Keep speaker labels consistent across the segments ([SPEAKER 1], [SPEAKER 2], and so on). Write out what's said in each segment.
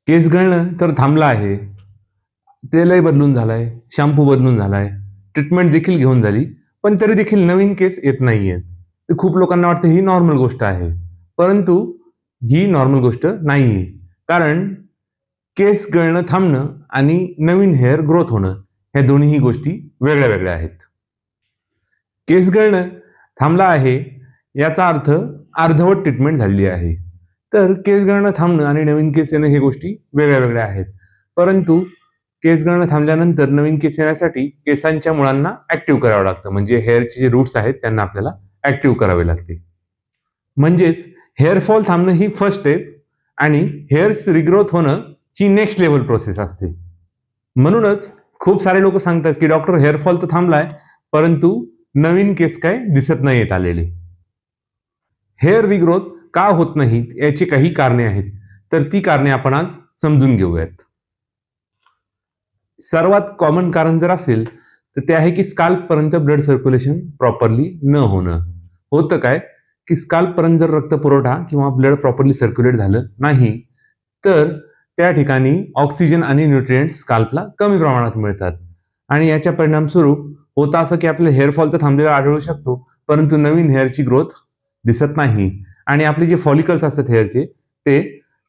[SPEAKER 1] केस गळणं तर थांबलं आहे. तेलही बदलून झालंय, शॅम्पू बदलून झालाय, ट्रीटमेंट देखील घेऊन झाली, पण तरी देखील नवीन केस येत नाहीयेत. तर खूप लोकांना वाटतं ही नॉर्मल गोष्ट आहे. परंतु ही नॉर्मल गोष्ट नाहीये. कारण केस गळणं थांबणं आणि नवीन हेअर ग्रोथ होणं ह्या दोन्हीही गोष्टी वेगळ्या-वेगळ्या आहेत. केस गळणं थांबलं आहे याचा अर्थ अर्धवट ट्रीटमेंट झालेली आहे. तर केस गळणं थांबणं आणि नवीन केस येणं हे गोष्टी वेगळ्या-वेगळ्या आहेत. परंतु केस गळणं थांबल्यानंतर नवीन केस येण्यासाठी केसांच्या मुळांना ॲक्टिव्ह करावं लागतं. म्हणजे हेअरचे जे रूट्स आहेत त्यांना आपल्याला ॲक्टिव्ह करावे लागते. म्हणजेच हेअर फॉल थांबणं ही फर्स्ट स्टेप आणि हेअर्स रिग्रोथ होणं ही नेक्स्ट लेव्हल प्रोसेस असते. म्हणूनच खूप सारे लोक सांगतात की डॉक्टर हेअर फॉल तर थांबलाय, परंतु नवीन केस काय दिसत नाहीयेत आलेले. हेअर रिग्रोथ का होत नाहीत याची काही कारणे आहेत. तर ती कारणे आपण आज समजून घेऊयात. सर्वात कॉमन कारण जर असेल तर ते आहे की स्काल्पपर्यंत ब्लड सर्क्युलेशन प्रॉपरली न होणं. होतं काय की स्काल्पपर्यंत जर रक्तपुरवठा किंवा ब्लड प्रॉपरली सर्क्युलेट झालं नाही, तर त्या ठिकाणी ऑक्सिजन आणि न्यूट्रिएंट्स स्काल्पला कमी प्रमाणात मिळतात आणि याच्या परिणामस्वरूप होतं असं की आपलं हेअर फॉल तर थांबलेला आढळू शकतो, परंतु नवीन हेअरची ग्रोथ दिसत नाही आणि आपले जे फॉलिकल्स असतात हेअरचे ते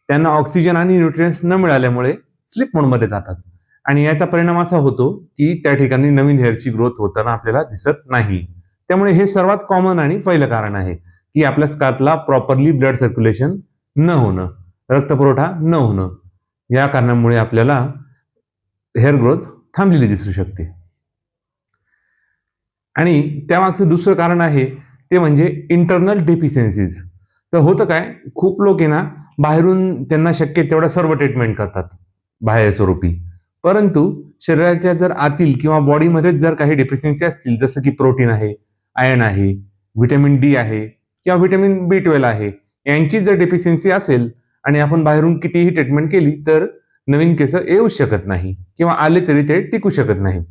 [SPEAKER 1] त्यांना ऑक्सिजन आणि न्यूट्रिएंट्स न मिळाल्यामुळे स्लीप मोडमध्ये जातात आणि याचा परिणाम असा होतो की त्या ठिकाणी नवीन हेअरची ग्रोथ होताना आपल्याला दिसत नाही. त्यामुळे हे सर्वात कॉमन आणि पहिलं कारण आहे की आपल्या स्काल्पला प्रॉपरली ब्लड सर्क्युलेशन न होणं, रक्तपुरवठा न होणं. या कारणामुळे आपल्याला हेअर ग्रोथ थांबलेली दिसू शकते. आणि त्यामागचं दुसरं कारण आहे ते म्हणजे इंटरनल डेफिशियन्सीज. तर होतं काय, खूप लोक आहे ना बाहेरून त्यांना शक्य तेवढा सर्व ट्रीटमेंट करतात बाह्य स्वरूपी. परंतु शरीराच्या जर आतील किंवा बॉडीमध्येच जर काही डेफिशियन्सी असतील, जसं की प्रोटीन आहे, आयर्न आहे, व्हिटॅमिन डी आहे किंवा व्हिटॅमिन B12 आहे, यांची जर डेफिशियन्सी असेल आणि आपण बाहेरून कितीही ट्रीटमेंट केली तर नवीन केस येऊच शकत नाही किंवा आले तरी ते टिकू शकत नाहीत.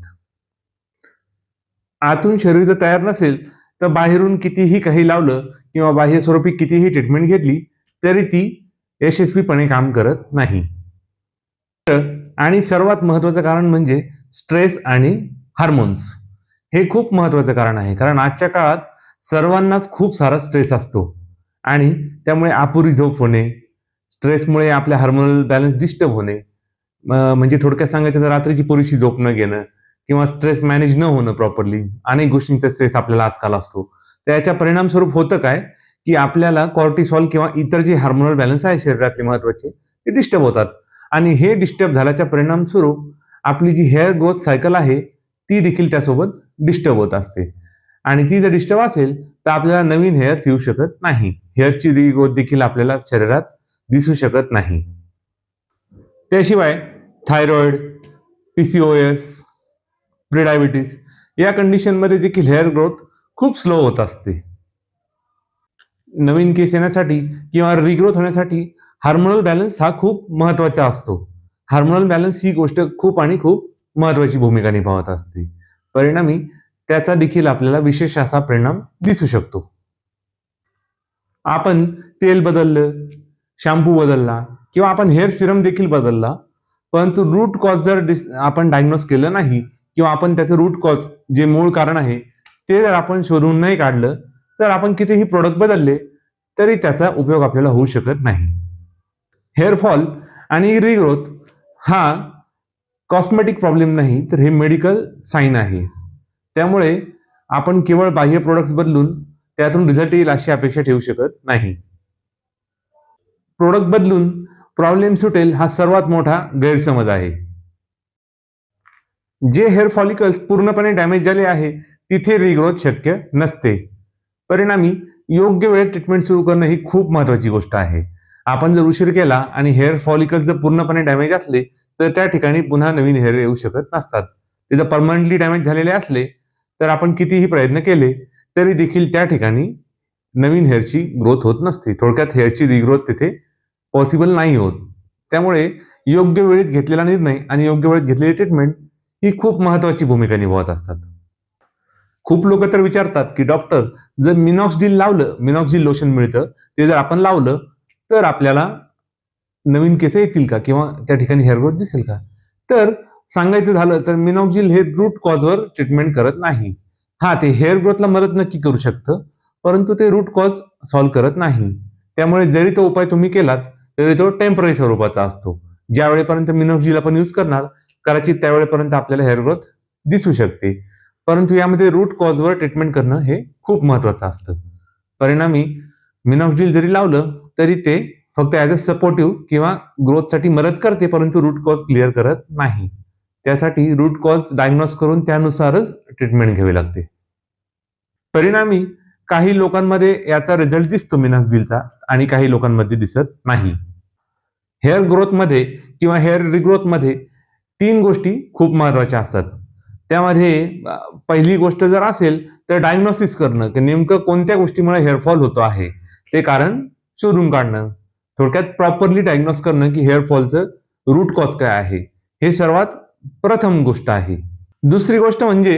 [SPEAKER 1] आतून शरीर जर तयार नसेल तर बाहेरून कितीही काही लावलं किंवा बाह्य स्वरूपी कितीही ट्रीटमेंट घेतली तरी ती यशस्वीपणे काम करत नाही. आणि सर्वात महत्त्वाचं कारण म्हणजे स्ट्रेस आणि हार्मोन्स. हे खूप महत्त्वाचं कारण आहे, कारण आजच्या काळात सर्वांनाच खूप सारा स्ट्रेस असतो आणि त्यामुळे अपुरी झोप होणे, स्ट्रेसमुळे आपल्या हार्मोनल बॅलन्स डिस्टर्ब होणे, म्हणजे थोडक्यात सांगायचं तर रात्रीची पुरेशी झोप न घेणं किंवा स्ट्रेस मॅनेज न होणं प्रॉपरली, अनेक गोष्टींचा स्ट्रेस आपल्याला आजकाल असतो. तर याच्या परिणामस्वरूप होतं काय की आपल्याला कॉर्टिसॉल किंवा इतर जे हार्मोनल बॅलन्स आहे शरीरातले महत्त्वाचे ते डिस्टर्ब होतात आणि हे डिस्टर्ब झाल्याच्या परिणामस्वरूप आपली जी हेअर ग्रोथ सायकल आहे ती देखील त्यासोबत डिस्टर्ब होत असते आणि ती जर डिस्टर्ब असेल तर आपल्याला नवीन हेअर्स येऊ शकत नाही. हेअरची रिग्रोथ देखील आपल्याला शरीरात दिसू शकत नाही. त्याशिवाय थायरॉइड, PCOS, प्रीडायबिटीस या कंडिशनमध्ये देखील हेअर ग्रोथ खूप स्लो होत असते. नवीन केस येण्यासाठी किंवा रिग्रोथ होण्यासाठी हार्मोनल बॅलन्स हा खूप महत्त्वाचा असतो. हार्मोनल बॅलन्स ही गोष्ट खूप आणि खूप महत्त्वाची भूमिका निभावत असते. परिणामी त्याचा देखील आपल्याला विशेष असा परिणाम दिसू शकतो. आपण तेल बदललं, शॅम्पू बदलला किंवा आपण हेअर सिरम देखील बदलला, परंतु रूट कॉज जर आपण डायग्नोज केलं नाही किंवा आपण त्याचं रूट कॉज जे मूळ कारण आहे ते जर आपण शोधून नाही काढलं तर आपण कितीही प्रोडक्ट बदलले तरी त्याचा उपयोग आपल्याला होऊ शकत नाही. हेअर फॉल आणि रिग्रोथ हा कॉस्मेटिक प्रॉब्लेम नाही तर हे मेडिकल साईन आहे. त्यामुळे आपण केवळ बाह्य प्रोडक्ट्स बदलून त्यातून रिझल्ट येईल अशी अपेक्षा ठेवू शकत नाही. प्रोडक्ट बदलून प्रॉब्लेम सुटेल हा सर्वात मोठा गैरसमज आहे. जे हेअर फॉलिकल्स पूर्णपणे डॅमेज झाले आहे तिथे रिग्रोथ शक्य नसते. परिणामी योग्य वेळेत ट्रीटमेंट सुरू करणं ही खूप महत्त्वाची गोष्ट आहे. आपण जर उशीर केला आणि हेअर फॉलिकल्स जर पूर्णपणे डॅमेज असले तर त्या ठिकाणी पुन्हा नवीन हेअर येऊ शकत नसतात. ते जर परमनंटली डॅमेज झालेले असले तर आपण कितीही प्रयत्न केले तरी देखील त्या ठिकाणी नवीन हेअरची ग्रोथ होत नसते. थोडक्यात हेअरची रिग्रोथ तिथे पॉसिबल नाही होत. त्यामुळे योग्य वेळेत घेतलेला निर्णय आणि योग्य वेळेत घेतलेली ट्रीटमेंट ही खूप महत्त्वाची भूमिका निभावत असतात. खूप लोक तर विचारतात की डॉक्टर जर मिनॉक्सिडिल लावलं, मिनॉक्सिडिल लोशन मिळतं, ते जर आपण लावलं तर आपल्याला नवीन केस येतील का किंवा त्या ठिकाणी हेअर ग्रोथ दिसेल का? तर सांगायचं झालं तर मिनॉक्सिल हे रूट कॉजवर ट्रीटमेंट करत नाही. हा, ते हेअर ग्रोथला मदत नक्की करू शकतं, परंतु ते रूट कॉज सॉल्व्ह करत नाही. त्यामुळे जरी तो उपाय तुम्ही केलात तरी तो टेम्पररी स्वरूपाचा असतो. ज्या वेळेपर्यंत मिनॉक्सिल आपण यूज करणार कदाचित त्यावेळेपर्यंत आपल्याला हेअर ग्रोथ दिसू शकते, परंतु यामध्ये रूट कॉजवर ट्रीटमेंट करणं हे खूप महत्वाचं असतं. परिणामी मिनॉक्सिल जरी लावलं तरी ते फक्त ॲज अ सपोर्टिव्ह किंवा ग्रोथसाठी मदत करते, परंतु रूट कॉज क्लिअर करत नाही. त्यासाठी रूट कॉज डायग्नोज करून त्यानुसारच ट्रीटमेंट घ्यावी लागते. परिणामी काही लोकांमध्ये याचा रिझल्ट दिसतो मिनॉक्सिलचा आणि काही लोकांमध्ये दिसत नाही. हेअर ग्रोथमध्ये किंवा हेअर रिग्रोथमध्ये 3 गोष्टी खूप महत्वाच्या असतात. त्यामध्ये पहिली गोष्ट जर असेल तर डायग्नोसिस करणं, की नेमकं कोणत्या गोष्टीमुळे हेअरफॉल होतो आहे ते कारण शोधून काढणं. थोडक्यात प्रॉपरली डायग्नोस करणं की हेअरफॉलचं रूट कॉज काय आहे, हे सर्वात प्रथम गोष्ट आहे. दुसरी गोष्ट म्हणजे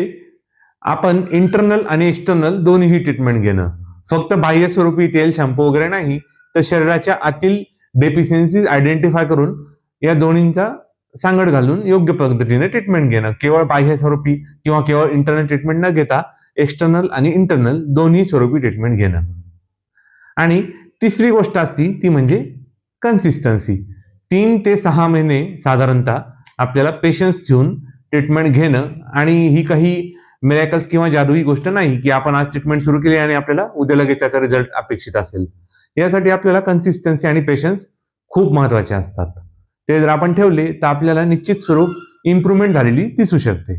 [SPEAKER 1] आपण इंटरनल आणि एक्सटर्नल दोन्हीही ट्रीटमेंट घेणं. फक्त बाह्य स्वरूपी तेल, शॅम्पू वगैरे नाही, तर शरीराच्या आतील डेफिशियन्सीज आयडेंटिफाय करून या दोन्हींचा सांगड घालून योग्य पद्धतीने ट्रीटमेंट घेणं. केवळ बाह्य स्वरूपी किंवा केवळ इंटरनल ट्रीटमेंट न घेता एक्सटर्नल आणि इंटरनल दोन्ही स्वरूपी ट्रीटमेंट घेणं. आणि तिसरी गोष्ट असती ती म्हणजे कन्सिस्टन्सी. 3 ते 6 महिने साधारणतः आपल्याला पेशन्स ठेवून ट्रीटमेंट घेणं, आणि ही काही मिरॅकल्स किंवा जादुई गोष्ट नाही की आपण आज ट्रीटमेंट सुरू केली आणि आपल्याला उद्या लगेच त्याचा रिझल्ट अपेक्षित असेल. यासाठी आपल्याला कन्सिस्टन्सी आणि पेशन्स खूप महत्वाचे असतात. ते जर आपण ठेवले तर आपल्याला निश्चित स्वरूप इम्प्रूव्हमेंट झालेली दिसू शकते.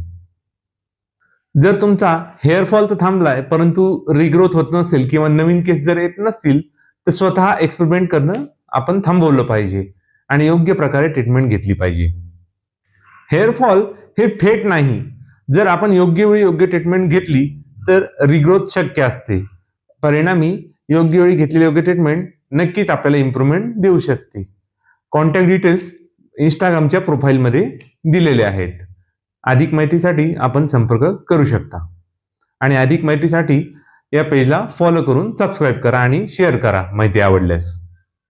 [SPEAKER 1] जर तुमचा हेअरफॉल तर थांबलाय परंतु रिग्रोथ होत नसेल किंवा नवीन केस जर येत नसतील तर स्वतः एक्सपेरिमेंट करणं आपण थांबवलं पाहिजे आणि योग्य प्रकारे ट्रीटमेंट घेतली पाहिजे. हेअरफॉल हे फेट नाही. जर आपण योग्य वेळी योग्य ट्रीटमेंट घेतली तर रिग्रोथ शक्य असते. परिणामी योग्य वेळी घेतलेली योग्य ट्रीटमेंट नक्कीच आपल्याला इम्प्रूव्हमेंट देऊ शकते. कॉन्टॅक्ट डिटेल्स इंस्टाग्रामच्या प्रोफाईलमध्ये दिलेले आहेत. अधिक माहितीसाठी आपण संपर्क करू शकता आणि अधिक माहितीसाठी या पेजला फॉलो करून सबस्क्राईब करा आणि शेअर करा माहिती आवडल्यास.